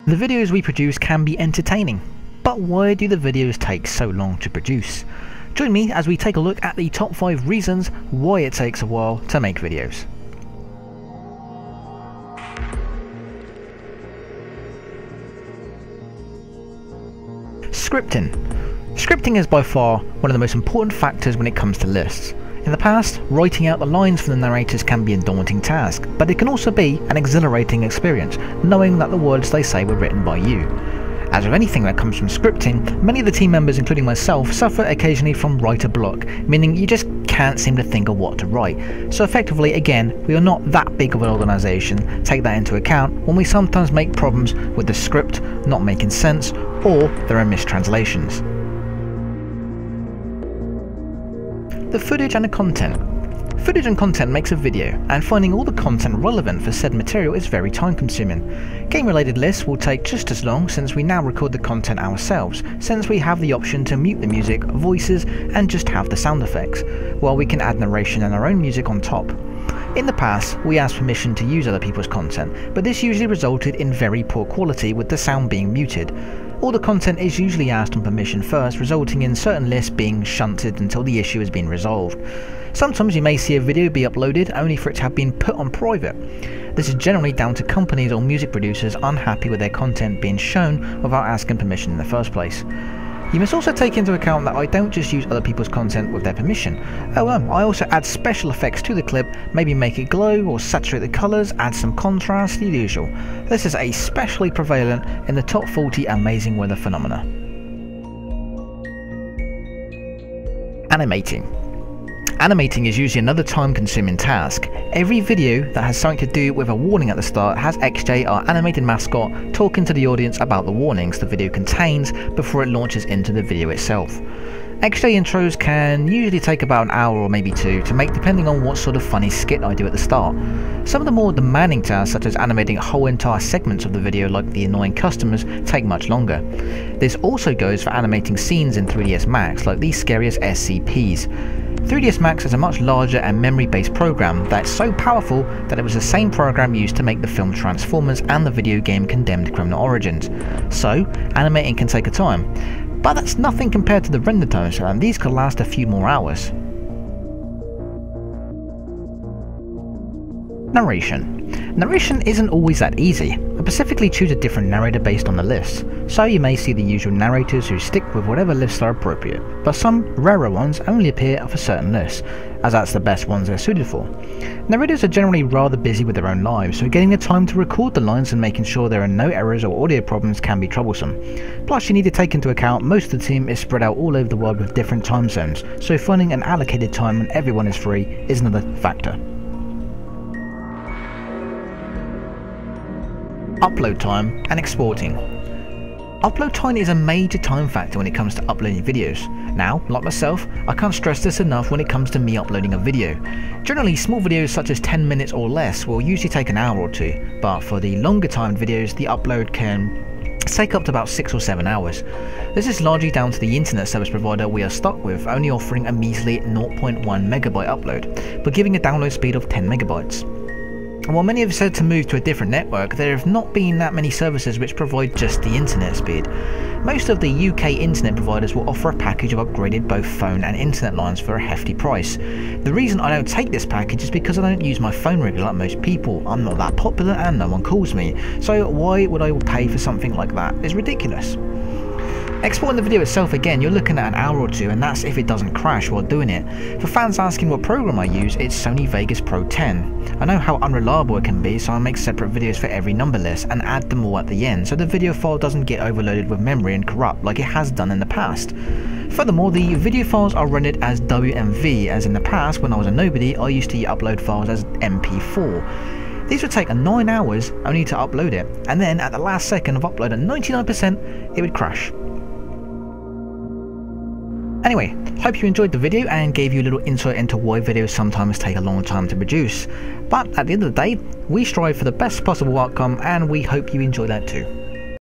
The videos we produce can be entertaining, but why do the videos take so long to produce? Join me as we take a look at the top 5 reasons why it takes a while to make videos. Scripting. Scripting is by far one of the most important factors when it comes to lists. In the past, writing out the lines for the narrators can be a daunting task, but it can also be an exhilarating experience, knowing that the words they say were written by you. As with anything that comes from scripting, many of the team members, including myself, suffer occasionally from writer block, meaning you just can't seem to think of what to write. So effectively, again, we are not that big of an organisation. Take that into account when we sometimes make problems with the script not making sense, or there are mistranslations. The footage and the content. Footage and content makes a video, and finding all the content relevant for said material is very time consuming. Game related lists will take just as long since we now record the content ourselves, since we have the option to mute the music, voices and just have the sound effects, while we can add narration and our own music on top. In the past, we asked permission to use other people's content, but this usually resulted in very poor quality with the sound being muted. All the content is usually asked on permission first, resulting in certain lists being shunted until the issue has been resolved. Sometimes you may see a video be uploaded only for it to have been put on private. This is generally down to companies or music producers unhappy with their content being shown without asking permission in the first place. You must also take into account that I don't just use other people's content with their permission. I also add special effects to the clip, maybe make it glow or saturate the colours, add some contrast, the usual. This is especially prevalent in the top 40 amazing weather phenomena. Animating. Animating is usually another time-consuming task. Every video that has something to do with a warning at the start has XJ, our animated mascot, talking to the audience about the warnings the video contains before it launches into the video itself. XJ intros can usually take about an hour or maybe 2 to make, depending on what sort of funny skit I do at the start. Some of the more demanding tasks, such as animating whole entire segments of the video like the annoying customers, take much longer. This also goes for animating scenes in 3ds Max, like these scariest SCPs. 3ds Max is a much larger and memory-based program that's so powerful that it was the same program used to make the film Transformers and the video game Condemned Criminal Origins. So, animating can take a time, but that's nothing compared to the render times, and these could last a few more hours. Narration. Narration isn't always that easy. I specifically choose a different narrator based on the list, so you may see the usual narrators who stick with whatever lists are appropriate, but some rarer ones only appear for certain lists, as that's the best ones they're suited for. Narrators are generally rather busy with their own lives, so getting the time to record the lines and making sure there are no errors or audio problems can be troublesome. Plus you need to take into account most of the team is spread out all over the world with different time zones, so finding an allocated time when everyone is free is another factor. Upload time and exporting. Upload time is a major time factor when it comes to uploading videos. Now, like myself, I can't stress this enough when it comes to me uploading a video. Generally, small videos such as 10 minutes or less will usually take an hour or 2, but for the longer timed videos, the upload can take up to about 6 or 7 hours. This is largely down to the internet service provider we are stuck with, only offering a measly 0.1 megabyte upload, but giving a download speed of 10 megabytes. And while many have said to move to a different network, there have not been that many services which provide just the internet speed. Most of the UK internet providers will offer a package of upgraded both phone and internet lines for a hefty price. The reason I don't take this package is because I don't use my phone regularly like most people. I'm not that popular and no one calls me, so why would I pay for something like that? It's ridiculous. Exporting the video itself, again, you're looking at an hour or 2, and that's if it doesn't crash while doing it. For fans asking what program I use, it's Sony Vegas Pro 10. I know how unreliable it can be, so I make separate videos for every number list and add them all at the end, so the video file doesn't get overloaded with memory and corrupt like it has done in the past. Furthermore, the video files are rendered as WMV, as in the past when I was a nobody I used to upload files as MP4. These would take 9 hours only to upload it, and then at the last second of upload at 99% it would crash. Anyway, hope you enjoyed the video and gave you a little insight into why videos sometimes take a long time to produce. But at the end of the day, we strive for the best possible outcome and we hope you enjoy that too.